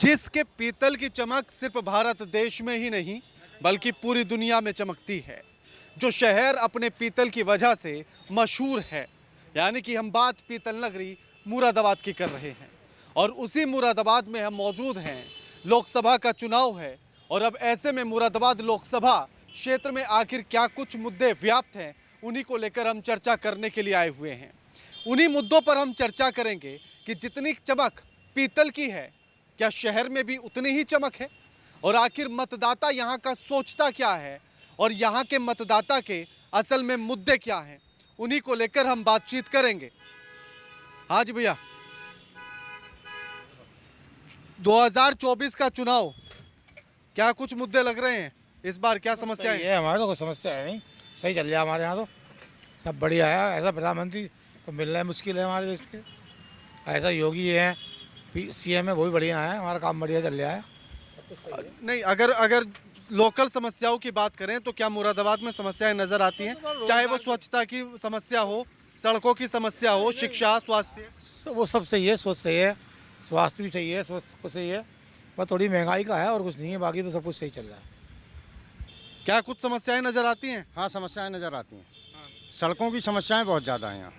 जिसके पीतल की चमक सिर्फ भारत देश में ही नहीं बल्कि पूरी दुनिया में चमकती है, जो शहर अपने पीतल की वजह से मशहूर है। यानी कि हम बात पीतल नगरी मुरादाबाद की कर रहे हैं और उसी मुरादाबाद में हम मौजूद हैं। लोकसभा का चुनाव है और अब ऐसे में मुरादाबाद लोकसभा क्षेत्र में आखिर क्या कुछ मुद्दे व्याप्त हैं, उन्हीं को लेकर हम चर्चा करने के लिए आए हुए हैं। उन्हीं मुद्दों पर हम चर्चा करेंगे कि जितनी चमक पीतल की है, क्या शहर में भी उतनी ही चमक है, और आखिर मतदाता यहाँ का सोचता क्या है और यहाँ के मतदाता के असल में मुद्दे क्या हैं, उन्हीं को लेकर हम बातचीत करेंगे। हाँ जी भैया, 2024 का चुनाव, क्या कुछ मुद्दे लग रहे हैं इस बार, क्या समस्या है? हमारे तो कोई समस्या है नहीं, सही चल रहा है हमारे यहाँ तो सब बढ़िया है। ऐसा प्रधानमंत्री तो मिलना है मुश्किल है हमारे देश के। ऐसा योगी है, सीएम है, वो भी बढ़िया है, हमारा काम बढ़िया चल रहा है। नहीं, अगर लोकल समस्याओं की बात करें तो क्या मुरादाबाद में समस्याएं नजर आती हैं? चाहे वो स्वच्छता की समस्या हो, सड़कों की समस्या हो, शिक्षा, स्वास्थ्य, वो सब सही है, सोच सही है, स्वास्थ्य भी सही है, सोच कुछ सही है, पर थोड़ी महंगाई का है और कुछ नहीं है, बाकी तो सब कुछ सही चल रहा है। क्या कुछ समस्याएं नजर आती हैं? हाँ, समस्याएं नज़र आती हैं। सड़कों की समस्याएं बहुत ज़्यादा हैं यहाँ।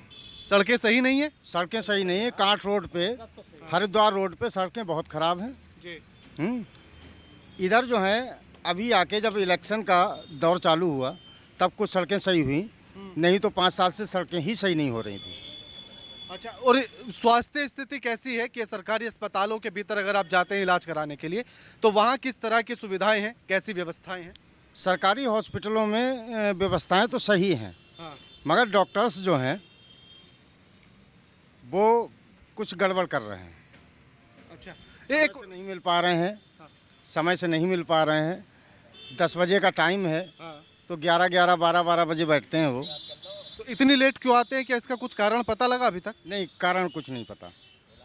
सड़कें सही नहीं है? सड़कें सही नहीं है। कांठ रोड पे, हरिद्वार रोड पे सड़कें बहुत ख़राब हैं। जी। इधर जो है अभी आके जब इलेक्शन का दौर चालू हुआ तब कुछ सड़कें सही हुई, नहीं तो 5 साल से सड़कें ही सही नहीं हो रही थी। अच्छा, और स्वास्थ्य स्थिति कैसी है कि सरकारी अस्पतालों के भीतर अगर आप जाते हैं इलाज कराने के लिए तो वहाँ किस तरह की सुविधाएं हैं, कैसी व्यवस्थाएं हैं? सरकारी हॉस्पिटलों में व्यवस्थाएं तो सही हैं, हाँ। मगर डॉक्टर्स जो हैं वो कुछ गड़बड़ कर रहे हैं। अच्छा, समय से नहीं मिल पा रहे हैं, समय से नहीं मिल पा रहे हैं। 10 बजे का टाइम है तो 11-11, 12-12 बजे बैठते हैं वो। तो इतनी लेट क्यों आते हैं? क्या इसका कुछ कारण पता लगा अभी तक? नहीं, कारण कुछ नहीं पता।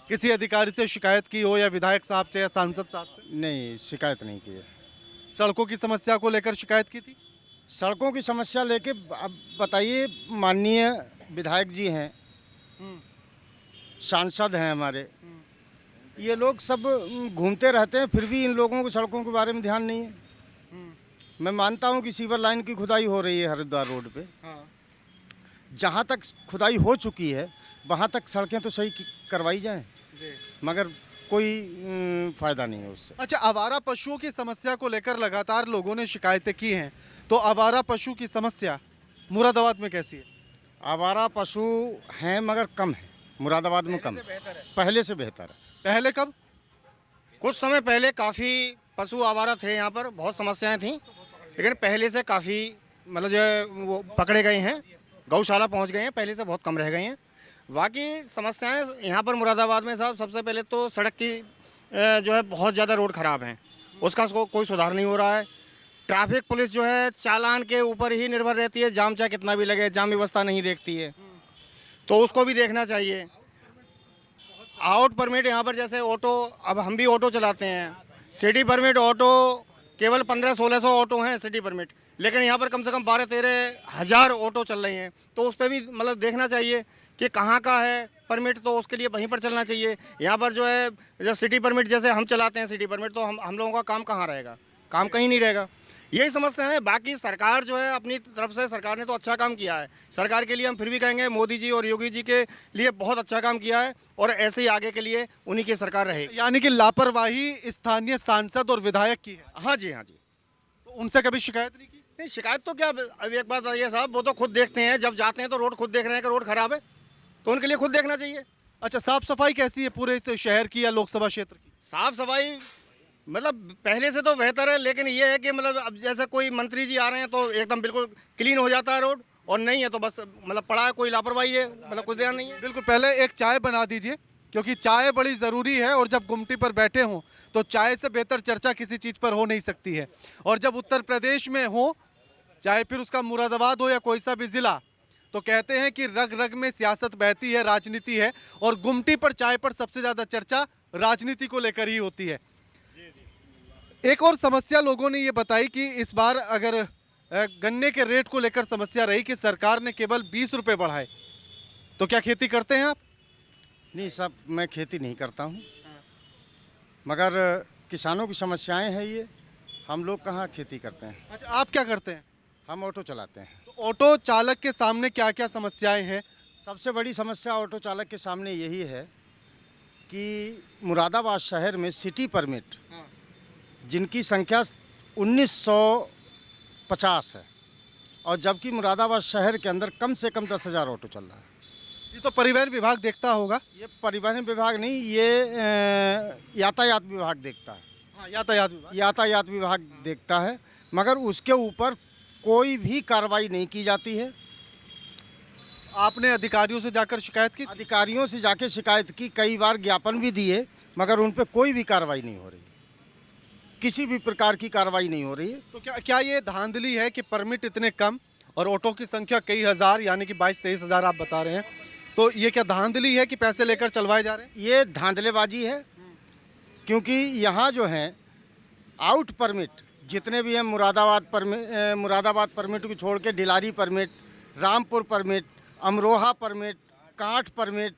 किसी अधिकारी से शिकायत की हो या विधायक साहब से या सांसद साहब से? नहीं, शिकायत नहीं की है। सड़कों की समस्या को लेकर शिकायत की थी? सड़कों की समस्या लेके अब बताइए, माननीय विधायक जी हैं, सांसद हैं हमारे, ये लोग सब घूमते रहते हैं, फिर भी इन लोगों को सड़कों के बारे में ध्यान नहीं है। मैं मानता हूँ कि सीवर लाइन की खुदाई हो रही है हरिद्वार रोड पे। जहाँ तक खुदाई हो चुकी है वहाँ तक सड़कें तो सही करवाई जाएं, मगर कोई फ़ायदा नहीं है उससे। अच्छा, आवारा पशुओं की समस्या को लेकर लगातार लोगों ने शिकायतें की हैं, तो आवारा पशु की समस्या मुरादाबाद में कैसी है? आवारा पशु हैं मगर कम है, मुरादाबाद में कम है, पहले से बेहतर है। पहले कब? कुछ समय पहले काफ़ी पशु आवारा थे, यहाँ पर बहुत समस्याएं थीं, लेकिन पहले से काफ़ी मतलब जो है वो पकड़े गए हैं, गौशाला पहुँच गए हैं, पहले से बहुत कम रह गए हैं। बाकी समस्याएं यहाँ पर मुरादाबाद में साहब, सबसे पहले तो सड़क की जो है बहुत ज़्यादा रोड ख़राब हैं, उसका कोई सुधार नहीं हो रहा है। ट्रैफिक पुलिस जो है चालान के ऊपर ही निर्भर रहती है, जाम चाहे कितना भी लगे, जाम व्यवस्था नहीं देखती है, तो उसको भी देखना चाहिए। आउट परमिट यहाँ पर जैसे ऑटो, अब हम भी ऑटो चलाते हैं, सिटी परमिट ऑटो केवल 1500-1600 ऑटो हैं सिटी परमिट, लेकिन यहाँ पर कम से कम 12-13 हज़ार ऑटो चल रही हैं, तो उस पर भी मतलब देखना चाहिए कि कहाँ का है परमिट, तो उसके लिए वहीं पर चलना चाहिए। यहाँ पर जो है जो सिटी परमिट जैसे हम चलाते हैं सिटी परमिट, तो हम लोगों का काम कहाँ रहेगा? काम कहीं नहीं रहेगा। यही समस्या है। बाकी सरकार जो है अपनी तरफ से, सरकार ने तो अच्छा काम किया है, सरकार के लिए हम फिर भी कहेंगे मोदी जी और योगी जी के लिए बहुत अच्छा काम किया है, और ऐसे ही आगे के लिए उन्हीं की सरकार रहे। यानी कि लापरवाही स्थानीय सांसद और विधायक की है? हाँ जी, हाँ जी। तो उनसे कभी शिकायत नहीं की? नहीं, शिकायत तो क्या, अब एक बात ये साहब, वो तो खुद देखते हैं, जब जाते हैं तो रोड खुद देख रहे हैं कि रोड खराब है, तो उनके लिए खुद देखना चाहिए। अच्छा, साफ सफाई कैसी है पूरे इस शहर की या लोकसभा क्षेत्र की? साफ सफाई मतलब पहले से तो बेहतर है, लेकिन ये है कि मतलब अब जैसे कोई मंत्री जी आ रहे हैं तो एकदम बिल्कुल क्लीन हो जाता है रोड, और नहीं है तो बस मतलब पड़ा है, कोई लापरवाही है, मतलब कुछ ध्यान नहीं है। बिल्कुल। पहले एक चाय बना दीजिए, क्योंकि चाय बड़ी ज़रूरी है, और जब गुमटी पर बैठे हों तो चाय से बेहतर चर्चा किसी चीज़ पर हो नहीं सकती है। और जब उत्तर प्रदेश में हो, चाहे फिर उसका मुरादाबाद हो या कोई सा भी ज़िला, तो कहते हैं कि रग रग में सियासत बहती है, राजनीति है, और गुमटी पर चाय पर सबसे ज़्यादा चर्चा राजनीति को लेकर ही होती है। एक और समस्या लोगों ने ये बताई कि इस बार अगर गन्ने के रेट को लेकर समस्या रही कि सरकार ने केवल 20 रुपये बढ़ाए, तो क्या खेती करते हैं आप? नहीं साहब, मैं खेती नहीं करता हूँ, मगर किसानों की समस्याएं हैं ये। हम लोग कहाँ खेती करते हैं, अच्छा, आप क्या करते हैं? हम ऑटो चलाते हैं। तो ऑटो चालक के सामने क्या क्या समस्याएं हैं? सबसे बड़ी समस्या ऑटो चालक के सामने यही है कि मुरादाबाद शहर में सिटी परमिट जिनकी संख्या 1950 है, और जबकि मुरादाबाद शहर के अंदर कम से कम 10,000 ऑटो चल रहा है। ये तो परिवहन विभाग देखता होगा। ये परिवहन विभाग नहीं, ये यातायात विभाग देखता है। हाँ, यातायात विभाग। यातायात विभाग देखता है, मगर उसके ऊपर कोई भी कार्रवाई नहीं की जाती है। आपने अधिकारियों से जाकर शिकायत की? अधिकारियों से जाके शिकायत की, कई बार ज्ञापन भी दिए, मगर उन पे कोई भी कार्रवाई नहीं हो रही, किसी भी प्रकार की कार्रवाई नहीं हो रही है। तो क्या ये धांधली है कि परमिट इतने कम और ऑटो की संख्या कई हजार, यानी कि 22-23 हजार आप बता रहे हैं, तो ये क्या धांधली है कि पैसे लेकर चलवाए जा रहे हैं? ये धांधलेबाजी है, क्योंकि यहाँ जो है आउट परमिट जितने भी हैं, मुरादाबाद परमिट को छोड़ के Dilari permit, Rampur permit, Amroha permit, Kanth permit,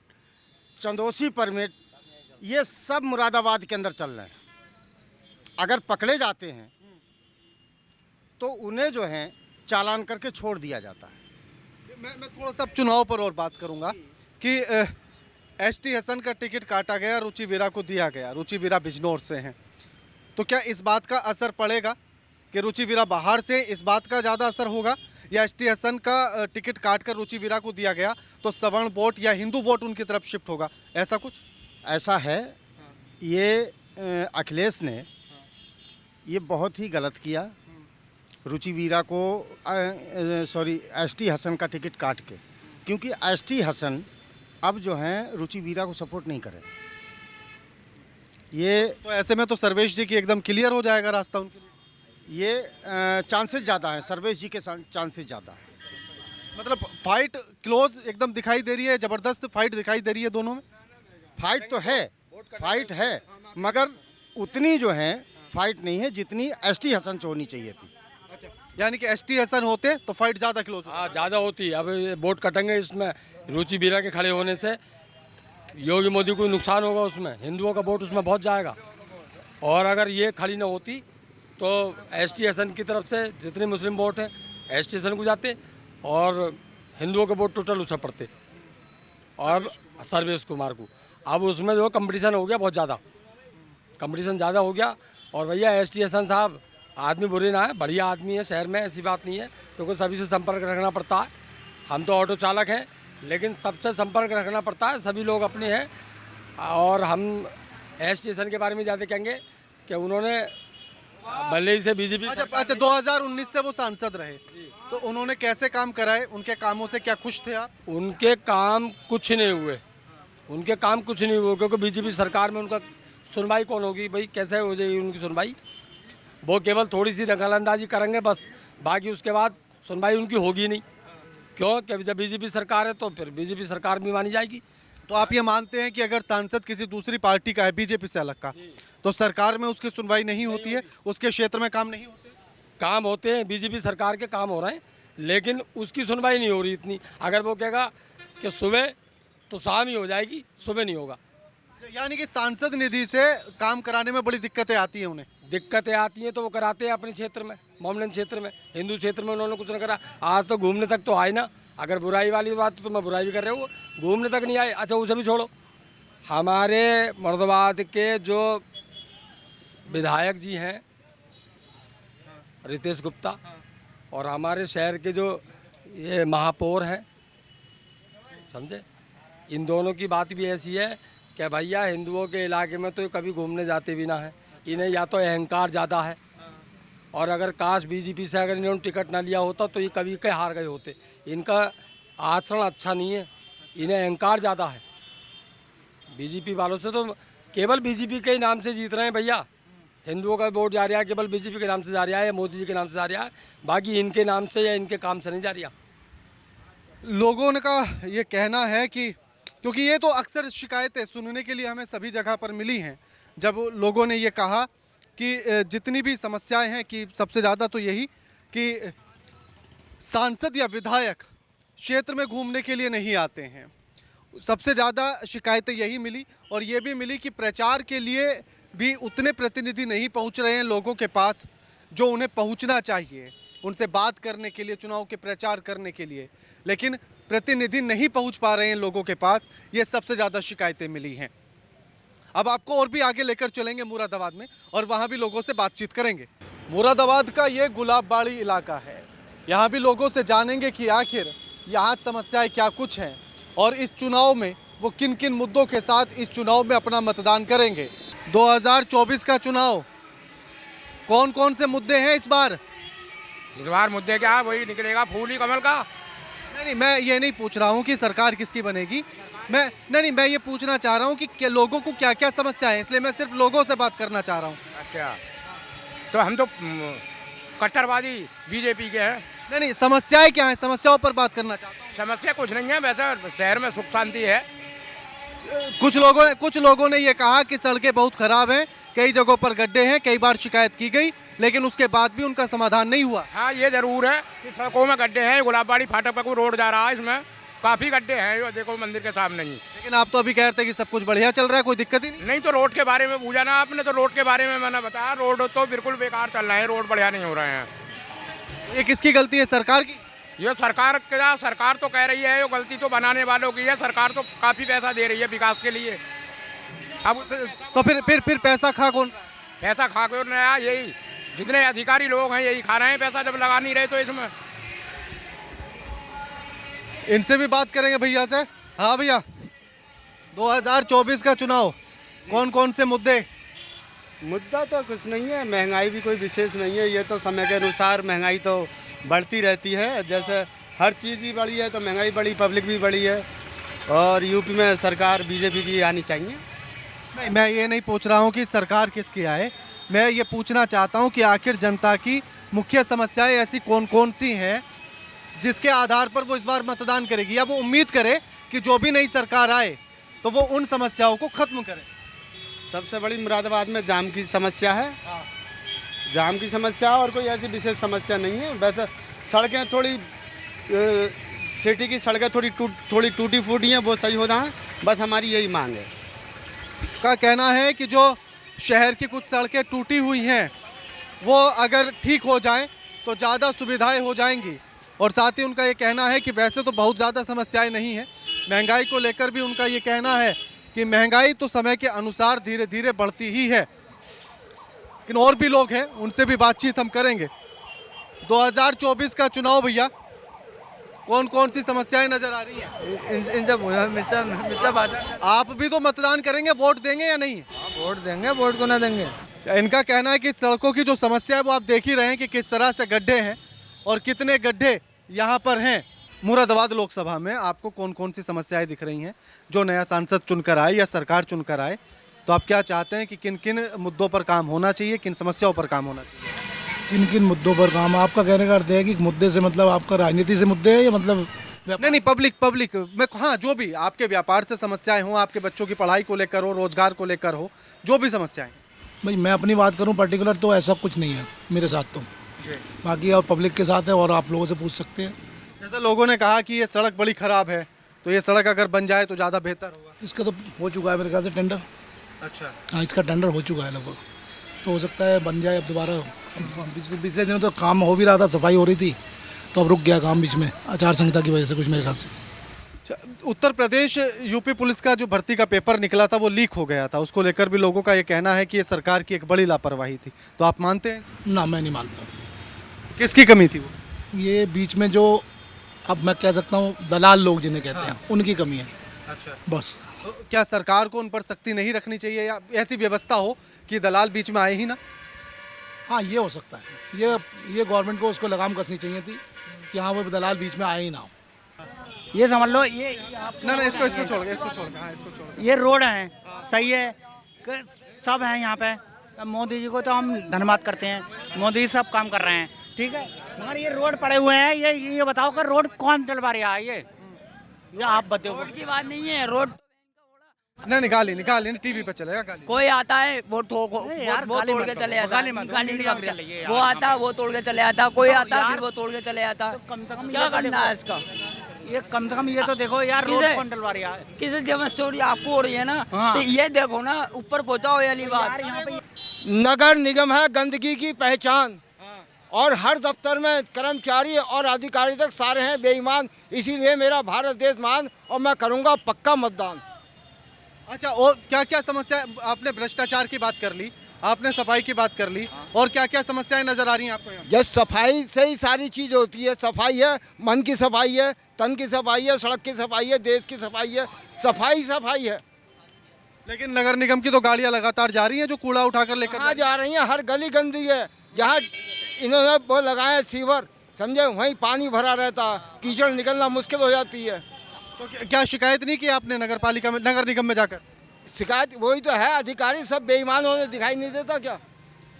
Chandausi permit, ये सब मुरादाबाद के अंदर चल रहे हैं। अगर पकड़े जाते हैं तो उन्हें जो है चालान करके छोड़ दिया जाता है। मैं थोड़ा सा चुनाव पर और बात करूंगा कि एसटी हसन का टिकट काटा गया, रुचि वीरा को दिया गया। रुचि वीरा बिजनौर से हैं, तो क्या इस बात का असर पड़ेगा कि रुचि वीरा बाहर से, इस बात का ज़्यादा असर होगा, या एसटी हसन का टिकट काट कर रुचि वीरा को दिया गया तो सवर्ण वोट या हिंदू वोट उनकी तरफ शिफ्ट होगा, ऐसा कुछ? ऐसा है, ये अखिलेश ने ये बहुत ही गलत किया, रुचि वीरा को एसटी हसन का टिकट काट के, क्योंकि एसटी हसन अब जो हैं रुचि वीरा को सपोर्ट नहीं करे। ये तो ऐसे में तो सर्वेश जी की एकदम क्लियर हो जाएगा रास्ता उनके लिए। ये चांसेस ज़्यादा है, सर्वेश जी के चांसेस ज़्यादा है। मतलब फाइट क्लोज एकदम दिखाई दे रही है, ज़बरदस्त फाइट दिखाई दे रही है दोनों में। फाइट तो है, फाइट है, मगर उतनी जो है फाइट नहीं है जितनी एसटी हसन से होनी चाहिए थी। अच्छा, यानी कि एसटी हसन होते तो फाइट ज़्यादा क्लोज होती। हाँ, ज़्यादा होती। अब ये वोट कटेंगे इसमें, रुचि वीरा के खड़े होने से योगी मोदी को नुकसान होगा, उसमें हिंदुओं का वोट उसमें बहुत जाएगा। और अगर ये खड़ी ना होती तो एसटी हसन की तरफ से जितने मुस्लिम वोट हैं एसटी हसन को जाते, और हिंदुओं के वोट टोटल उसे पड़ते, और सर्वेश कुमार को। अब उसमें जो कंपटीशन हो गया बहुत ज़्यादा, कंपटीशन ज़्यादा हो गया। और भैया एसटी हसन साहब आदमी बुरे ना है, बढ़िया आदमी है, शहर में ऐसी बात नहीं है, क्योंकि सभी से संपर्क रखना पड़ता है। हम तो ऑटो चालक हैं, लेकिन सबसे संपर्क रखना पड़ता है, सभी लोग अपने हैं। और हम एसटी हसन के बारे में ज़्यादा कहेंगे कि उन्होंने भले ही से बीजेपी। अच्छा, 2019 से वो सांसद रहे, तो उन्होंने कैसे काम कराए? उनके कामों से क्या खुश थे आप? उनके काम कुछ नहीं हुए, उनके काम कुछ नहीं हुए, क्योंकि बीजेपी सरकार में उनका सुनवाई कौन होगी भाई, कैसे हो जाएगी उनकी सुनवाई? वो केवल थोड़ी सी दखलंदाजी करेंगे बस, बाकी उसके बाद सुनवाई उनकी होगी नहीं। क्यों? कि जब बीजेपी सरकार है तो फिर बीजेपी सरकार भी मानी जाएगी। तो आप ये मानते हैं कि अगर सांसद किसी दूसरी पार्टी का है, बीजेपी से अलग का, तो सरकार में उसकी सुनवाई नहीं होती है, उसके क्षेत्र में काम नहीं होते? काम होते हैं, बीजेपी सरकार के काम हो रहे हैं, लेकिन उसकी सुनवाई नहीं हो रही इतनी। अगर वो कहेगा कि सुबह तो शाम ही हो जाएगी, सुबह नहीं होगा। यानी कि सांसद निधि से काम कराने में बड़ी दिक्कतें आती हैं उन्हें। दिक्कतें आती हैं तो वो कराते हैं अपने क्षेत्र में, मोमलन क्षेत्र में, हिंदू क्षेत्र में उन्होंने कुछ नहीं करा। आज तो घूमने तक तो आए ना, अगर बुराई वाली बात तो मैं बुराई भी कर रहा हूँ, घूमने तक नहीं आए। अच्छा, उसे भी छोड़ो, हमारे मुरादाबाद के जो विधायक जी हैं रितेश गुप्ता, और हमारे शहर के जो ये महापौर हैं, समझे, इन दोनों की बात भी ऐसी है कि भैया हिंदुओं के इलाके में तो ये कभी घूमने जाते भी ना है। इन्हें या तो अहंकार ज़्यादा है, और अगर काश बीजेपी से अगर इन्होंने टिकट ना लिया होता तो ये कभी के हार गए होते। इनका आचरण अच्छा नहीं है, इन्हें अहंकार ज़्यादा है। बीजेपी वालों से तो केवल बीजेपी के ही नाम से जीत रहे हैं भैया, हिंदुओं का वोट जा रहा है केवल बीजेपी के नाम से जा रहा है, या मोदी जी के नाम से जा रहा है, बाकी इनके नाम से या इनके काम से नहीं जा रहा। लोगों ने का ये कहना है कि, क्योंकि ये तो अक्सर शिकायतें सुनने के लिए हमें सभी जगह पर मिली हैं, जब लोगों ने ये कहा कि जितनी भी समस्याएं हैं, कि सबसे ज़्यादा तो यही कि सांसद या विधायक क्षेत्र में घूमने के लिए नहीं आते हैं। सबसे ज़्यादा शिकायतें यही मिली, और ये भी मिली कि प्रचार के लिए भी उतने प्रतिनिधि नहीं पहुंच रहे हैं लोगों के पास जो उन्हें पहुंचना चाहिए, उनसे बात करने के लिए, चुनाव के प्रचार करने के लिए, लेकिन प्रतिनिधि नहीं पहुंच पा रहे हैं लोगों के पास। ये सबसे ज़्यादा शिकायतें मिली हैं। अब आपको और भी आगे लेकर चलेंगे मुरादाबाद में और वहाँ भी लोगों से बातचीत करेंगे। मुरादाबाद का ये गुलाबबाड़ी इलाका है। यहाँ भी लोगों से जानेंगे कि आखिर यहाँ समस्याएं क्या कुछ हैं और इस चुनाव में वो किन किन मुद्दों के साथ इस चुनाव में अपना मतदान करेंगे। 2024 का चुनाव, कौन कौन से मुद्दे हैं इस बार? मुद्दे क्या, वही निकलेगा फूल ही कमल का। नहीं, मैं ये नहीं पूछ रहा हूँ कि सरकार किसकी बनेगी। मैं ये पूछना चाह रहा हूँ कि लोगों को क्या क्या समस्या है, इसलिए मैं सिर्फ लोगों से बात करना चाह रहा हूँ। अच्छा, तो हम तो कट्टरवादी बीजेपी के हैं। नहीं, समस्याएं क्या है, समस्याओं पर बात करना चाहता हूँ। समस्या कुछ नहीं है, वैसे शहर में सुख शांति है। कुछ लोगों ने ये कहा कि सड़कें बहुत खराब हैं, कई जगहों पर गड्ढे हैं, कई बार शिकायत की गई, लेकिन उसके बाद भी उनका समाधान नहीं हुआ। हाँ, ये जरूर है कि सड़कों में गड्ढे हैं। गुलाबबाड़ी फाटक पर कोई रोड जा रहा है, इसमें काफी गड्ढे हैं, ये देखो मंदिर के सामने ही। लेकिन आप तो अभी कह रहे थे कि सब कुछ बढ़िया चल रहा है, कोई दिक्कत ही नहीं। नहीं, तो रोड के बारे में पूछा ना आपने, तो रोड के बारे में मैंने बताया, रोड तो बिल्कुल बेकार चल रहे हैं, रोड बढ़िया नहीं हो रहे हैं। ये किसकी गलती है, सरकार की? ये सरकार क्या, सरकार तो कह रही है, ये गलती तो बनाने वालों की है। सरकार तो काफी पैसा दे रही है विकास के लिए। अब तो फिर पैसा खा कौन रहा है? पैसा खा के नया यही जितने अधिकारी लोग हैं यही खा रहे हैं पैसा, जब लगा नहीं रहे तो इसमें। इनसे भी बात करेंगे भैया से। हाँ भैया, 2024 का चुनाव, कौन कौन से मुद्दे? मुद्दा तो कुछ नहीं है, महंगाई भी कोई विशेष नहीं है। ये तो समय के अनुसार महंगाई तो बढ़ती रहती है, जैसे हर चीज़ भी बढ़ी है तो महंगाई बढ़ी, पब्लिक भी बढ़ी है। और यूपी में सरकार बीजेपी की आनी चाहिए। नहीं, मैं ये नहीं पूछ रहा हूँ कि सरकार किसकी आए, मैं ये पूछना चाहता हूँ कि आखिर जनता की मुख्य समस्याएं ऐसी कौन कौन सी हैं जिसके आधार पर वो इस बार मतदान करेगी, या वो उम्मीद करे कि जो भी नई सरकार आए तो वो उन समस्याओं को खत्म करे। सबसे बड़ी मुरादाबाद में जाम की समस्या है। जाम की समस्या और कोई ऐसी विशेष समस्या नहीं है। वैसे सड़कें थोड़ी सिटी की सड़कें थोड़ी टूटी फूटी हैं, वो सही हो रहा है, बस हमारी यही मांग है। का कहना है कि जो शहर की कुछ सड़कें टूटी हुई हैं वो अगर ठीक हो जाएं तो ज़्यादा सुविधाएं हो जाएंगी, और साथ ही उनका ये कहना है कि वैसे तो बहुत ज़्यादा समस्याएं नहीं हैं। महंगाई को लेकर भी उनका ये कहना है कि महंगाई तो समय के अनुसार धीरे धीरे बढ़ती ही है। लेकिन और भी लोग हैं, उनसे भी बातचीत हम करेंगे। 2024 का चुनाव भैया, कौन कौन सी समस्याएं नजर आ रही हैं? इन सब बात। आप भी तो मतदान करेंगे, वोट देंगे या नहीं? वोट देंगे, वोट को ना देंगे। इनका कहना है कि सड़कों की जो समस्या है वो आप देख ही रहे हैं कि किस तरह से गड्ढे हैं और कितने गड्ढे यहाँ पर हैं। मुरादाबाद लोकसभा में आपको कौन कौन सी समस्याएं दिख रही हैं जो नया सांसद चुनकर आए या सरकार चुनकर आए, तो आप क्या चाहते हैं कि किन किन मुद्दों पर काम होना चाहिए, किन समस्याओं पर काम होना चाहिए? किन किन मुद्दों पर काम? आपका कहने का अर्थ है कि मुद्दे से मतलब आपका राजनीति से मुद्दे है या मतलब नहीं, पब्लिक मैं, हाँ, जो भी आपके व्यापार से समस्याएं हो, आपके बच्चों की पढ़ाई को लेकर हो, रोजगार को लेकर हो, जो भी समस्याएं। भाई मैं अपनी बात करूं पर्टिकुलर तो ऐसा कुछ नहीं है मेरे साथ तो। बाकी और पब्लिक के साथ है और आप लोगों से पूछ सकते हैं। जैसे लोगों ने कहा कि ये सड़क बड़ी खराब है, तो ये सड़क अगर बन जाए तो ज़्यादा बेहतर होगा। इसका तो हो चुका है मेरे ख्याल से टेंडर। अच्छा, हाँ, इसका टेंडर हो चुका है लगभग, तो हो सकता है बन जाए अब दोबारा। पिछले दिनों तो काम हो भी रहा था, सफाई हो रही थी, तो अब रुक गया काम बीच में आचार संहिता की वजह से कुछ मेरे ख्याल से। उत्तर प्रदेश यूपी पुलिस का जो भर्ती का पेपर निकला था वो लीक हो गया था, उसको लेकर भी लोगों का ये कहना है कि ये सरकार की एक बड़ी लापरवाही थी, तो आप मानते हैं? ना, मैं नहीं मानता। किसकी कमी थी वो? ये बीच में जो, अब मैं कह सकता हूँ दलाल लोग जिन्हें कहते हैं, उनकी कमी है। अच्छा, बस। तो क्या सरकार को उन पर सख्ती नहीं रखनी चाहिए या ऐसी व्यवस्था हो कि दलाल बीच में आए ही ना? हाँ, ये हो सकता है। ये गवर्नमेंट को उसको लगाम कसनी चाहिए थी कि हाँ, वो दलाल बीच में आए ही ना हो। ये समझ लो, ये ना, इसको छोड़, हाँ, ये रोड है, सही है, सब है यहाँ पे। मोदी जी को तो हम धन्यवाद करते हैं, मोदी जी सब काम कर रहे हैं, ठीक है, मगर ये रोड पड़े हुए हैं, ये बताओ कि रोड कौन डलवा रहा है? ये आप बताओ। रोड की बात नहीं है, रोड नहीं, निकाली टीवी पे चलेगा। गाली कोई आता है वो तोड़ के चले आता है, वो आता है वो तोड़ के चले आता, कोई आता है फिर वो तोड़ के चले आता। क्या करना है इसका? ये कम से कम ये तो देखो यार, रोड किसे- कौन डलवा रहा है? किसी जब चोरी आपको हो रही है ना, हाँ। तो ये देखो ना, ऊपर पहुंचाओ ये वाली बात। नगर निगम है गंदगी की पहचान, और हर दफ्तर में कर्मचारी और अधिकारी तक सारे हैं बेईमान। इसीलिए मेरा भारत देश मान, और मैं करूंगा पक्का मतदान। अच्छा, और क्या क्या समस्या, आपने भ्रष्टाचार की बात कर ली, आपने सफाई की बात कर ली, और क्या क्या समस्याएं नजर आ रही हैं आपको यहाँ? जब सफाई से ही सारी चीज़ होती है। सफाई है, मन की सफाई है, तन की सफाई है, सड़क की सफाई है, देश की सफाई है। सफाई सफाई है। लेकिन नगर निगम की तो गाड़ियां लगातार जा रही हैं जो कूड़ा उठाकर लेकर कहाँ जा रही हैं? हर गली गंदी है। जहाँ इन्होंने वो लगाए सीवर, समझे, वहीं पानी भरा रहता, कीचड़ निकलना मुश्किल हो जाती है। तो क्या शिकायत नहीं की आपने नगर पालिका में, नगर निगम में जाकर? शिकायत वही तो है, अधिकारी सब बेईमान होने दिखाई नहीं देता क्या?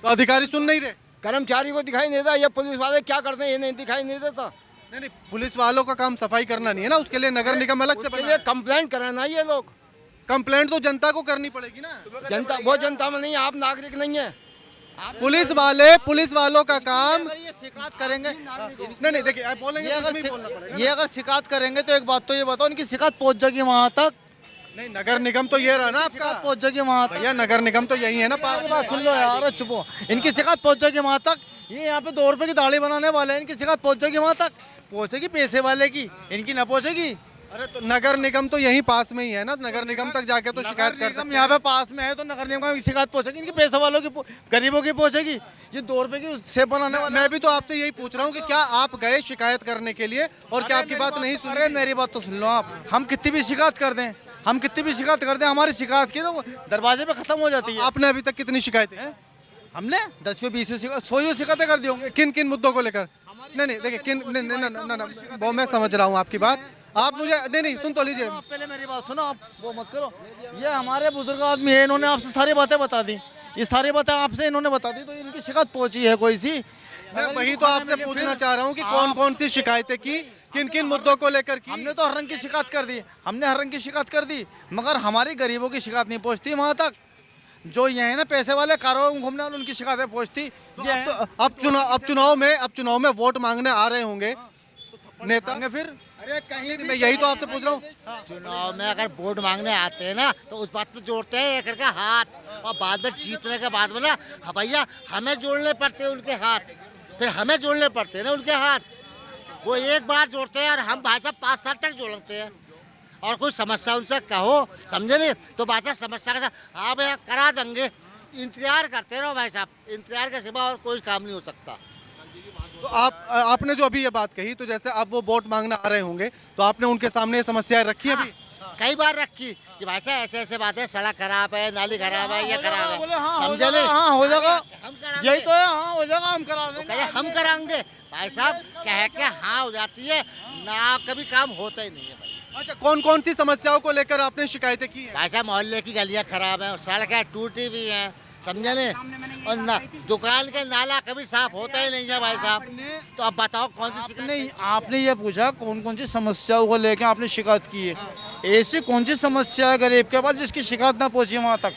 तो अधिकारी सुन नहीं रहे? कर्मचारी को दिखाई नहीं देता, ये पुलिस वाले क्या करते हैं ये नहीं दिखाई नहीं देता। नहीं नहीं, पुलिस वालों का काम सफाई करना नहीं है ना, उसके लिए नगर निगम अलग से उसके बना लिए है। कंप्लेंट कराना ये लोग। कंप्लेंट तो जनता को करनी पड़ेगी ना। जनता, वो जनता में नहीं, आप नागरिक नहीं है। पुलिस वालों का काम, ये शिकायत करेंगे, नहीं नहीं, देखिए आप बोलेंगे तो इसमें ही बोलना पड़ेगा। ये अगर शिकायत करेंगे तो एक बात तो ये बताओ, इनकी शिकायत पहुंच जाएगी वहाँ तक? नहीं, नगर निगम तो ये रहा ना आपका, शिकायत पहुंच जाएगी वहाँ तक? भैया नगर निगम तो यही है ना पास। मेरी बात सुन लो यार, चुपो। इनकी शिकायत पहुंच जाएगी वहाँ तक। ये यहाँ पे 2 रुपए की दाढ़ी बनाने वाले हैं, इनकी शिकायत पहुंच जाएगी वहाँ तक? पहुंचेगी पैसे वाले की, इनकी ना पहुंचेगी। अरे तो नगर निगम तो यहीं पास में ही है ना, नगर निगम तक जाके तो शिकायत कर सकते यहाँ पे पास में है तो नगर निगम की शिकायत पहुंचेगी, इनकी पैसे वालों की, गरीबों की पहुंचेगी। ये 2 रुपए की सेब बनाने वाले। मैं भी तो आपसे यही पूछ रहा हूँ कि क्या आप गए शिकायत करने के लिए और क्या आपकी बात नहीं सुनी? अरे मेरी बात तो सुन लो आप, हम कितनी भी शिकायत कर दें, हम कितनी भी शिकायत कर दें, हमारी शिकायत की ना दरवाजे पे खत्म हो जाती है। आपने अभी तक कितनी शिकायतें हैं? हमने 10-20 शिकायतें कर दी होंगी। किन किन मुद्दों को लेकर? नहीं नहीं, देखिए किन, नहीं नहीं नहीं नहीं, वो मैं समझ रहा हूँ आपकी बात। आप मुझे, नहीं नहीं, सुन तो लीजिए। आप पहले मेरी बात सुनो, आप वो मत करो। ये हमारे बुजुर्ग आदमी है, इन्होंने आपसे सारी बातें बता दी, ये सारी बातें आपसे इन्होंने बता दी, तो इनकी शिकायत पहुंची है कोई सी? मैं वही तो आपसे पूछना चाह रहा हूँ कि कौन कौन सी शिकायतें की, किन किन मुद्दों को लेकर की? हमने तो हर रंग की शिकायत कर दी, हमने हर रंग की शिकायत कर दी, मगर हमारी गरीबों की शिकायत नहीं पहुंचती वहाँ तक। जो ये है ना पैसे वाले कारों में घूमने वाले, उनकी शिकायतें पहुंचती। अब चुनाव में वोट मांगने आ रहे होंगे नेता, फिर अरे कहीं मैं यही तो आपसे पूछ रहा हूँ। चुनाव में अगर वोट मांगने आते हैं ना तो उस बात तो जोड़ते हैं एक करके हाथ, और बाद में जीतने के बाद में ना, हाँ भैया हमें जोड़ने पड़ते हैं उनके हाथ, फिर हमें जोड़ने पड़ते हैं ना उनके हाथ। वो एक बार जोड़ते हैं और हम भाई साहब 5 साल तक जोड़ते हैं। और कोई समस्या उनसे कहो, समझे नहीं, तो भाई साहब समस्या का हाँ भैया करा देंगे, इंतजार करते रहो भाई साहब, इंतजार के सिवा और कोई काम नहीं हो सकता। तो आपने जो अभी ये बात कही, तो जैसे अब वो वोट मांगने आ रहे होंगे तो आपने उनके सामने ये समस्याएं रखी अभी? कई बार रखी कि भाई साहब ऐसे ऐसे बातें, सड़क खराब है, नाली खराब है, ये खराब है, बोले हाँ, समझे नहीं? हाँ हो जाएगा, हम कराएंगे। यही तो है, हाँ हो जाएगा, हम करा तो देंगे। कहे हम कराएंगे भाई साहब, कह के हाँ हो जाती है ना, कभी काम होता ही नहीं है भाई। अच्छा, कौन कौन सी समस्याओं को लेकर आपने शिकायतें की हैं? भाई साहब मोहल्ले की गलियां खराब हैं, सड़कें टूटी भी हैं, समझे नहीं, और ना दुकान के नाला कभी साफ होता ही नहीं है भाई साहब। तो अब बताओ कौन सी शिकायत? आपने ये पूछा कौन कौन सी समस्याओं को लेकर आपने शिकायत की है, ऐसी कौन सी समस्या है गरीब के पास जिसकी शिकायत ना पहुंची वहाँ तक?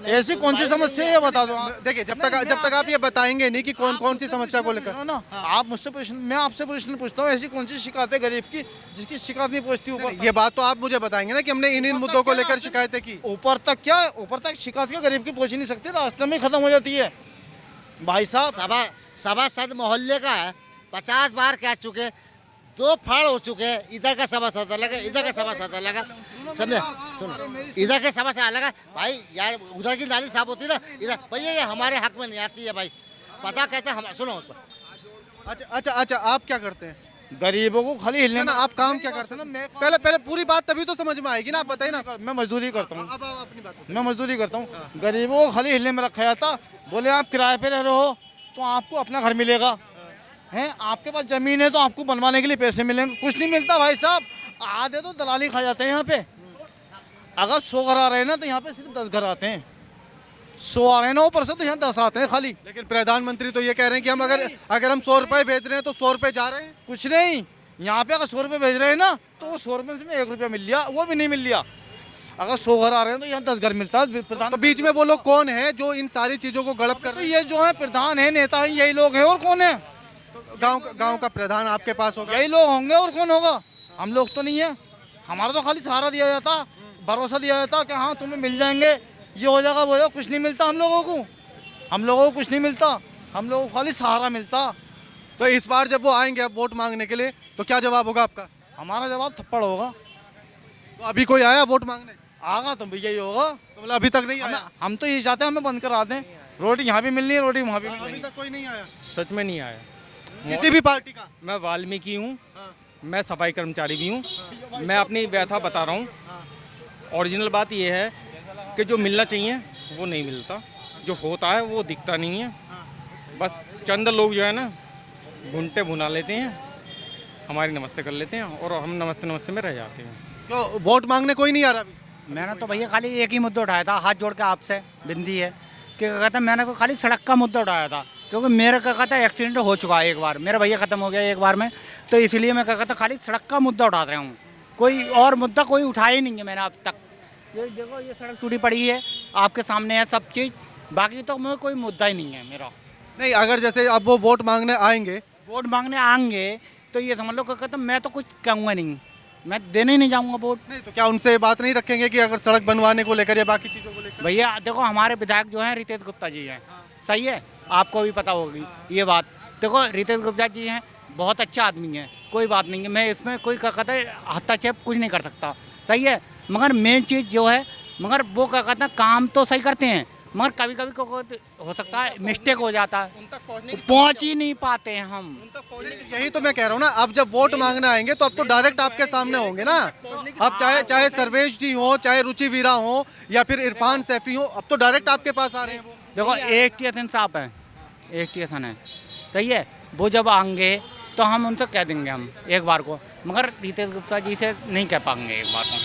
ऐसी कौन सी समस्या है ये बता दो आप। देखिए, जब तक आप ये बताएंगे नहीं कि कौन कौन सी समस्या को लेकर, ना आप मुझसे प्रश्न, मैं आपसे प्रश्न पूछता हूँ, ऐसी कौन सी शिकायत है गरीब की जिसकी शिकायत नहीं पहुँचती ऊपर? ये बात तो आप मुझे बताएंगे ना कि हमने इन मुद्दों को लेकर शिकायतें की। ऊपर तक क्या, ऊपर तक शिकायत क्या गरीब की पहुँच ही नहीं सकती, रास्ते में खत्म हो जाती है भाई साहब। सभासद मोहल्ले का है, 50 बार कह चुके, 2 फाड़ हो चुके हैं, इधर का सभासद अलग है, इधर का सभासद अलग है, समझे? सुनो, इधर के सभासद अलग है भाई, यार उधर की नाली साफ होती है ना, इधर भैया ये हमारे हक में नहीं आती है भाई, पता कहते हैं हम, सुनो। अच्छा, आप क्या करते हैं? गरीबों को खाली हिलने ना, आप काम क्या करते हैं? पहले पूरी बात तभी तो समझ में आएगी ना, आप बताइए ना। मैं मजदूरी करता हूँ, अब अपनी बात मैं मजदूरी करता हूँ। गरीबों को खाली हिलने में रखा जाता, बोले आप किराए पे रह रहे हो तो आपको अपना घर मिलेगा, हैं आपके पास ज़मीन है तो आपको बनवाने के लिए पैसे मिलेंगे, कुछ नहीं मिलता भाई साहब। आधे तो दलाली खा जाते हैं यहाँ पे। अगर 100 घर आ रहे हैं ना तो यहाँ पे सिर्फ 10 घर आते हैं, 100 आ रहे हैं ना ऊपर से तो यहाँ 10 आते हैं खाली। लेकिन प्रधानमंत्री तो ये कह रहे हैं कि हम अगर हम 100 रुपए भेज रहे हैं तो 100 रुपए जा रहे हैं। कुछ नहीं, यहाँ पे अगर 100 रुपये भेज रहे हैं ना तो वो 100 रुपये में 1 रुपया मिल लिया, वो भी नहीं मिल लिया। अगर 100 घर आ रहे हैं तो यहाँ 10 घर मिलता है। प्रधान तो बीच में वो लोग कौन है जो इन सारी चीजों को गड़प कर तो रहे ये जो है प्रधान है, नेता है, यही लोग हैं, और कौन है? हैं? गांव का प्रधान आपके पास होगा? यही लोग होंगे, और कौन होगा? हम लोग तो नहीं है, हमारा तो खाली सहारा दिया जाता, भरोसा दिया जाता कि हाँ तुम्हें मिल जाएंगे, ये हो जाएगा वो हो जाएगा। कुछ नहीं मिलता हम लोगों को कुछ नहीं मिलता, हम लोगों को खाली सहारा मिलता। तो इस बार जब वो आएंगे अब वोट मांगने के लिए तो क्या जवाब होगा आपका? हमारा जवाब थप्पड़ होगा। तो अभी कोई आया वोट मांगने? आगा तो भैया ही होगा। तो मतलब अभी तक नहीं आया? हम तो ये चाहते हैं हमें बंद करा दें, रोटी यहाँ भी मिलनी है, रोटी वहाँ भी अभी तक कोई नहीं आया सच में नहीं आया। किसी भी पार्टी का? मैं वाल्मीकि हूँ, मैं सफाई कर्मचारी भी हूँ, मैं अपनी व्यथा बता रहा हूँ। ओरिजिनल बात यह है कि जो मिलना चाहिए वो नहीं मिलता, जो होता है वो दिखता नहीं है। बस चंद लोग जो है ना घुंटे भुना लेते हैं, हमारी नमस्ते कर लेते हैं और हम नमस्ते नमस्ते में रह जाते हैं। तो वोट मांगने कोई नहीं आ रहा अभी? मैंने तो भैया खाली एक ही मुद्दा उठाया था, हाथ जोड़ के आपसे बिंदी है कि क्या कहता है, मैंने तो खाली सड़क का मुद्दा उठाया था, क्योंकि मेरा क्या कहता है एक्सीडेंट हो चुका है एक बार, मेरा भैया ख़त्म हो गया एक बार में, तो इसलिए मैं क्या कहता खाली सड़क का मुद्दा उठा रहा हूँ। कोई और मुद्दा कोई उठाया ही नहीं है मैंने अब तक। ये देखो ये सड़क टूटी पड़ी है, आपके सामने है सब चीज़, बाकी तो मैं कोई मुद्दा ही नहीं है मेरा। नहीं, अगर जैसे अब वो वोट मांगने आएंगे तो ये समझ लो क्या कहता मैं तो कुछ कहूँगा नहीं, मैं देने ही नहीं जाऊँगा वोट। नहीं तो क्या उनसे बात नहीं रखेंगे कि अगर सड़क बनवाने को लेकर या बाकी चीज़ों को लेकर? भैया देखो हमारे विधायक जो हैं रितेश गुप्ता जी हैं, सही है, आपको भी पता होगी ये बात। देखो रितेश गुप्ता जी हैं, बहुत अच्छा आदमी है, कोई बात नहीं है, मैं इसमें कोई क्या कहता है हस्तक्षेप कुछ नहीं कर सकता, सही है। मगर मेन चीज़ जो है, मगर वो क्या कहता है काम तो सही करते हैं, मगर कभी कभी हो सकता है मिस्टेक हो जाता है, पहुंच ही नहीं पाते हैं हम। यही तो मैं कह रहा हूँ ना, अब जब वोट मांगने आएंगे तो अब तो डायरेक्ट आपके सामने होंगे ना। अब चाहे सर्वेश जी हो, चाहे रुचि वीरा हो या फिर इरफान सैफी हो, अब तो डायरेक्ट आपके पास आ रहे हैं वो। देखो एक स्टेशन साफ है, एक स्टेशन है, सही है, वो जब आएंगे तो हम उनसे कह देंगे हम एक बार को, मगर रितेश गुप्ता जी से नहीं कह पाएंगे एक बार को,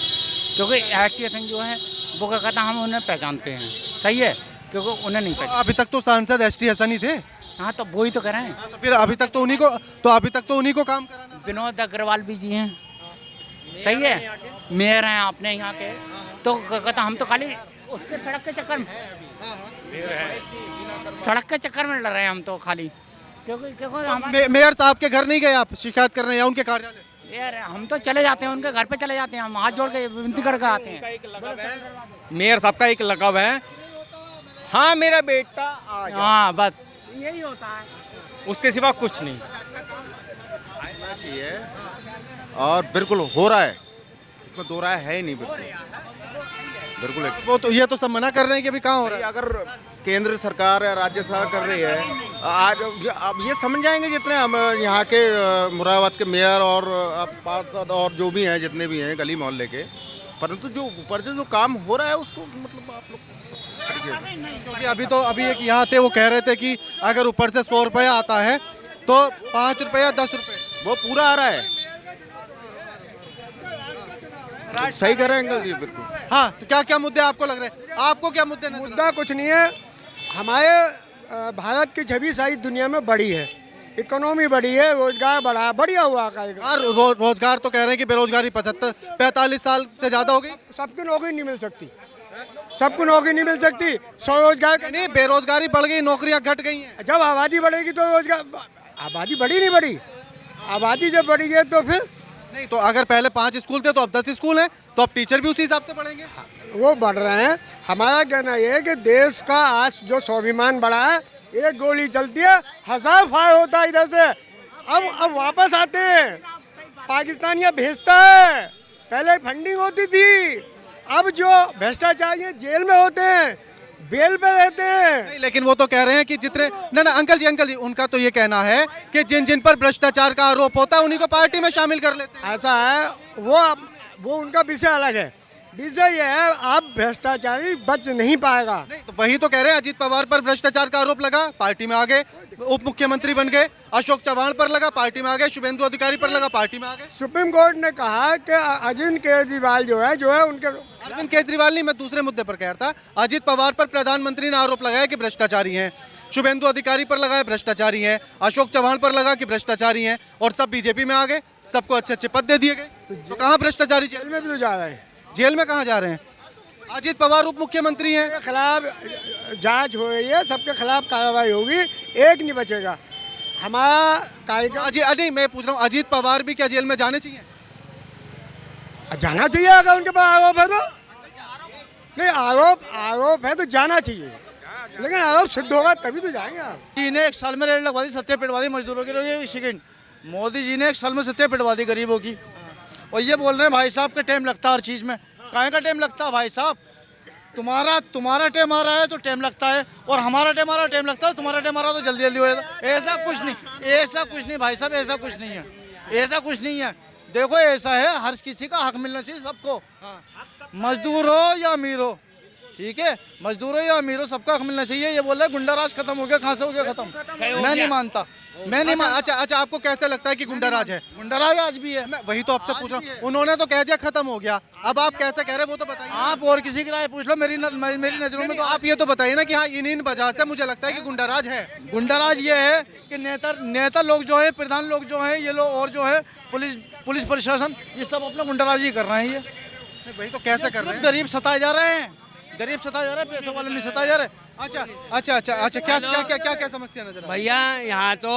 क्योंकि स्टेशन जो है वो क्या कहता हम उन्हें पहचानते हैं, सही है, क्योंकि उन्हें नहीं पहचानते। अभी तक तो सांसद एस टी हसन ही थे। हाँ तो वही तो कह रहे हैं। तो फिर अभी तक तो उन्हीं को काम कराना। विनोद अग्रवाल भी जी हैं, सही है, मेयर हैं अपने यहाँ के, तो क्या कहता हम तो खाली उसके सड़क के चक्कर में लड़ रहे हैं हम तो खाली, क्योंकि मेयर साहब के घर नहीं गए आप शिकायत करने या उनके कार्यालय? यार हम तो चले जाते हैं, उनके घर पे चले जाते हैं, हम हाथ जोड़ के विनती करके आते हैं। मेयर साहब का एक लगाव है, हाँ मेरा बेटा हाँ बस यही होता है, उसके सिवा कुछ नहीं चाहिए। और बिल्कुल हो रहा है, इसमें दो राय है ही नहीं, बिल्कुल वो तो ये तो सब मना कर रहे हैं कि अभी कहाँ हो रहा है। अगर केंद्र सरकार या राज्य सरकार कर रही है, आज अब ये समझ जाएंगे जितने हम यहाँ के मुरादाबाद के मेयर और पार्षद और जो भी हैं, जितने भी हैं गली मोहल्ले के, परंतु जो ऊपर से जो काम हो रहा है उसको मतलब आप लोग, क्योंकि अभी एक यहाँ थे, वो कह रहे थे कि अगर ऊपर से 100 रुपया आता है तो 5 रुपया 10 रुपये वो पूरा आ रहा है। तो सही कह रहे हैं अंकल जी, बिल्कुल। हाँ, तो क्या क्या मुद्दे आपको लग रहे हैं? आपको क्या मुद्दे? मुद्दा कुछ नहीं है, हमारे भारत की छवि सारी दुनिया में बड़ी है, इकोनॉमी बड़ी है, रोजगार बढ़ा है, बढ़िया हुआ का रोजगार तो कह रहे हैं कि बेरोजगारी 45 साल से ज्यादा हो गई। सबको नौकरी नहीं मिल सकती, सबको नौकरी नहीं मिल सकती, स्वरोजगार नहीं, बेरोजगारी बढ़ गई, नौकरियां घट गई हैं। जब आबादी बढ़ेगी तो रोजगार, आबादी बढ़ी नहीं बढ़ी, आबादी जब बढ़ी है तो फिर नहीं, तो अगर पहले 5 स्कूल थे तो अब 10 स्कूल हैं, तो अब टीचर भी उसी हिसाब से पढ़ेंगे। वो बढ़ रहे हैं। हमारा कहना ये है कि देश का आज जो स्वाभिमान बढ़ा है, एक गोली चलती है 1000 फायर होता है इधर से, अब वापस आते हैं, पाकिस्तानियाँ भेजता है, पहले फंडिंग होती थी, अब जो भ्रष्टाचारी जेल में होते हैं, बेल पे रहते हैं। नहीं, लेकिन वो तो कह रहे हैं कि जितने ना अंकल जी उनका तो ये कहना है कि जिन जिन पर भ्रष्टाचार का आरोप होता है उन्हीं को पार्टी में शामिल कर लेते हैं। ऐसा है, वो उनका विषय अलग है, विषय ये है अब भ्रष्टाचारी बच नहीं पाएगा। नहीं, तो वही तो कह रहे हैं, अजीत पवार पर भ्रष्टाचार का आरोप लगा, पार्टी में आ गए, उप मुख्यमंत्री बन गए, अशोक चव्हाण पर लगा, पार्टी में आ गए, शुभेंदु अधिकारी पर लगा, पार्टी में आ गए। सुप्रीम कोर्ट ने कहा कि अरविंद केजरीवाल जो है उनके, अरविंद केजरीवाल नहीं, मैं दूसरे मुद्दे पर कह रहा था। अजीत पवार पर प्रधानमंत्री ने आरोप लगाया कि भ्रष्टाचारी हैं, शुभेंदु अधिकारी पर लगाया भ्रष्टाचारी हैं, अशोक चव्हाण पर लगा कि भ्रष्टाचारी हैं, और सब बीजेपी में आ गए, सबको अच्छे अच्छे पद दे दिए गए। तो कहाँ भ्रष्टाचारी? जेल में भी तो जा रहे हैं। जेल में कहाँ जा रहे हैं? अजीत पवार उप मुख्यमंत्री हैं, खिलाफ जांच हो रही है, सबके खिलाफ कार्रवाई होगी, एक नहीं बचेगा। हमारा कार्यक्रम नहीं, मैं पूछ रहा हूँ अजीत पवार भी क्या जेल में जाने चाहिए? जाना चाहिए अगर उनके पास आरोप है तो। नहीं, आरोप है तो जाना चाहिए, लेकिन आरोप सिद्ध होगा तभी तो जाएंगे आप। जी ने 1 साल में रेट लगवा दी, सत्या पिटवा दी मजदूरों की। सेकंड, मोदी जी ने 1 साल में सत्या पिटवा दी गरीबों की, और ये बोल रहे हैं भाई साहब का टाइम लगता है हर चीज़ में। काहे का टाइम लगता है भाई साहब? तुम्हारा टाइम आ रहा है तो टाइम लगता है, और हमारा टाइम आ रहा है टाइम लगता है, तुम्हारा टाइम आ रहा है तो जल्दी जल्दी हो जाता है। ऐसा कुछ नहीं भाई साहब, ऐसा कुछ नहीं है। देखो ऐसा है, हर किसी का हक मिलना चाहिए सबको, मजदूर हो या अमीर हो, ठीक है, मजदूर हो या अमीर हो, सबका हक मिलना चाहिए। ये बोल रहे गुंडा राज खत्म हो गया, कहाँ से हो गया खत्म? मैं नहीं मानता। अच्छा, आपको कैसे लगता है कि गुंडा राज है? गुंडा राज आज भी है। मैं वही तो आपसे पूछ रहा हूँ। उन्होंने तो कह दिया खत्म हो गया, अब आप कैसे कह रहे हैं वो तो बताइए। आप और किसी की राय पूछ लो, मेरी नजरों में तो आप ये तो बताइए ना कि हाँ इन वजह से मुझे लगता है कि गुंडा राज है। गुंडा राज ये है कि नेता लोग जो है, प्रधान लोग जो है, ये लोग और जो है पुलिस प्रशासन, ये सब अपना गुंडा राज ही कर रहे हैं। ये वही तो कैसे कर रहे हैं? गरीब सताए जा रहे हैं, पैसों वाले नहीं सताए जा रहे। अच्छा, क्या समस्या नजर आ रही है? भैया यहाँ तो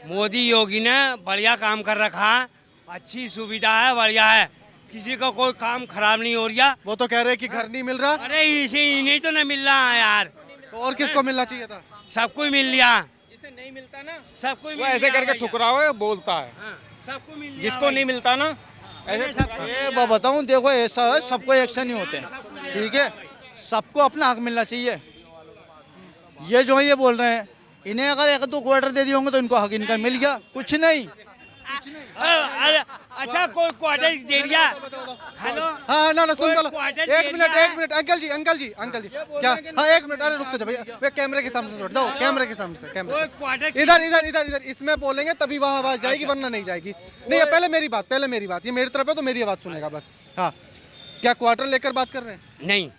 मोदी योगी ने बढ़िया काम कर रखा है, अच्छी सुविधा है, बढ़िया है, किसी का कोई काम खराब नहीं हो रहा। वो तो कह रहे हैं कि घर नहीं मिल रहा। अरे इन्हीं तो नहीं मिल रहा है यार, तो और किसको मिलना चाहिए था? सबको मिल लिया, जिसे नहीं मिलता ना सबको वो ऐसे करके ठुकराओ बोलता है, सबको मिल लिया। जिसको नहीं मिलता ना ऐसे ये बताऊं, देखो ऐसा है, सबको एक्शन नहीं होते हैं, ठीक है, सबको अपना हक मिलना चाहिए। ये जो है ये बोल रहे हैं, इन्हें अगर 1-2 क्वार्टर दे दिए होंगे तो इनको हक इनका मिल गया, कुछ नहीं। अच्छा कोई क्वार्टर दे दिया? हेलो, हाँ ना सुन लो, क्वार्टर एक मिनट अंकल जी क्या? हाँ 1 मिनट, अरे रुक तो जा भैया, कैमरे के सामने से बैठ जाओ, कैमरे के सामने से, कैमरे इधर इसमें बोलेंगे तभी वहाँ आवाज जाएगी, वरना नहीं जाएगी। नहीं, पहले मेरी बात, ये मेरी तरफ है तो मेरी आवाज सुनेगा बस। हाँ, क्या क्वार्टर लेकर बात कर रहे हैं? नहीं,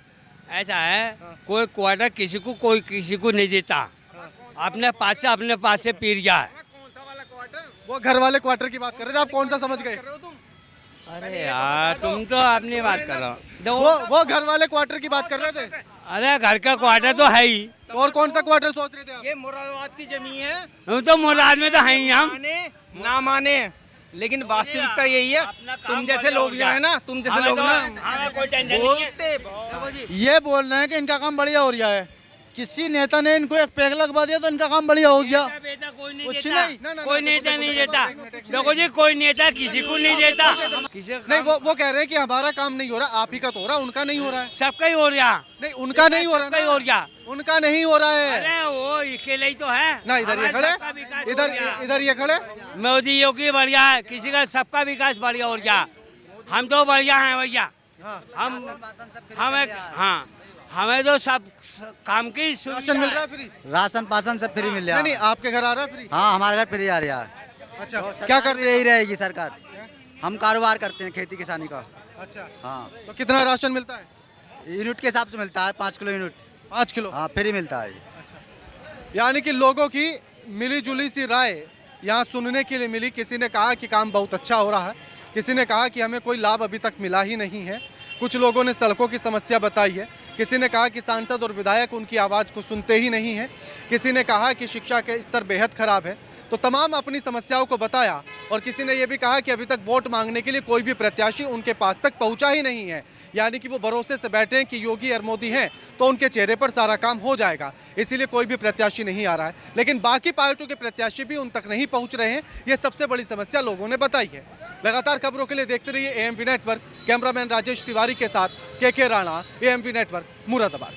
ऐसा है, कोई क्वार्टर कोई किसी को नहीं देता, अपने पास से पी गया है। वो घर वाले क्वार्टर की बात कर रहे थे, आप कौन सा समझ गए? अरे यार तुम तो अपनी बात कर रहे हो। वो घर वाले क्वार्टर की बात कर रहे थे। अरे घर का क्वार्टर तो है ही, और कौन सा क्वार्टर सोच रहे थे आप? ये मुरादाबाद की जमीन है, हम तो मुराद में तो है ही, हम ना माने, लेकिन वास्तविकता यही है। तुम जैसे लोग जो है ना, ये बोल रहे हैं कि इनका काम बढ़िया हो रहा है, किसी नेता ने इनको एक पैक लगवा दिया तो इनका काम बढ़िया हो गया। कुछ नहीं, कोई नेता नहीं देता। देखो जी, कोई नेता किसी को नहीं देता, किसी नहीं। वो कह रहे हैं कि हमारा काम नहीं हो रहा, आप ही का तो हो रहा, उनका नहीं हो रहा है। सबका ही हो रहा। नहीं, उनका नहीं हो रहा, उनका नहीं हो रहा है। अरे वो अकेले ही तो है ना, इधर ये खड़े, इधर ये खड़े। मोदी योगी बढ़िया है, किसी का सबका विकास बढ़िया हो गया, हम तो बढ़िया है भैया। हमें तो सब काम की राशन मिल रहा है फ्री? राशन पासन सब फ्री मिल रहा है। नहीं, आपके घर आ रहा है फ्री? हाँ, हमारे घर फ्री आ रहा है। अच्छा, क्या कर यही रहेगी सरकार। हम कारोबार करते हैं खेती किसानी का। अच्छा, हाँ। तो कितना राशन मिलता है? यूनिट के हिसाब से मिलता है, 5 किलो यूनिट। 5 किलो? हाँ, फ्री मिलता है। यानी कि लोगों की मिली जुली सी राय यहाँ सुनने के लिए मिली। किसी ने कहा कि काम बहुत अच्छा हो रहा है, किसी ने कहा कि हमें कोई लाभ अभी तक मिला ही नहीं है, कुछ लोगों ने सड़कों की समस्या बताई है, किसी ने कहा कि सांसद और विधायक उनकी आवाज़ को सुनते ही नहीं हैं, किसी ने कहा कि शिक्षा के स्तर बेहद ख़राब है। तो तमाम अपनी समस्याओं को बताया, और किसी ने यह भी कहा कि अभी तक वोट मांगने के लिए कोई भी प्रत्याशी उनके पास तक पहुंचा ही नहीं है, यानी कि वो भरोसे से बैठे हैं कि योगी और मोदी हैं तो उनके चेहरे पर सारा काम हो जाएगा, इसीलिए कोई भी प्रत्याशी नहीं आ रहा है। लेकिन बाकी पार्टियों के प्रत्याशी भी उन तक नहीं पहुँच रहे हैं, ये सबसे बड़ी समस्या लोगों ने बताई है। लगातार खबरों के लिए देखते रहिए AMV network. Cameraman Rajesh Tiwari के साथ KK Rana, AMV network, Moradabad.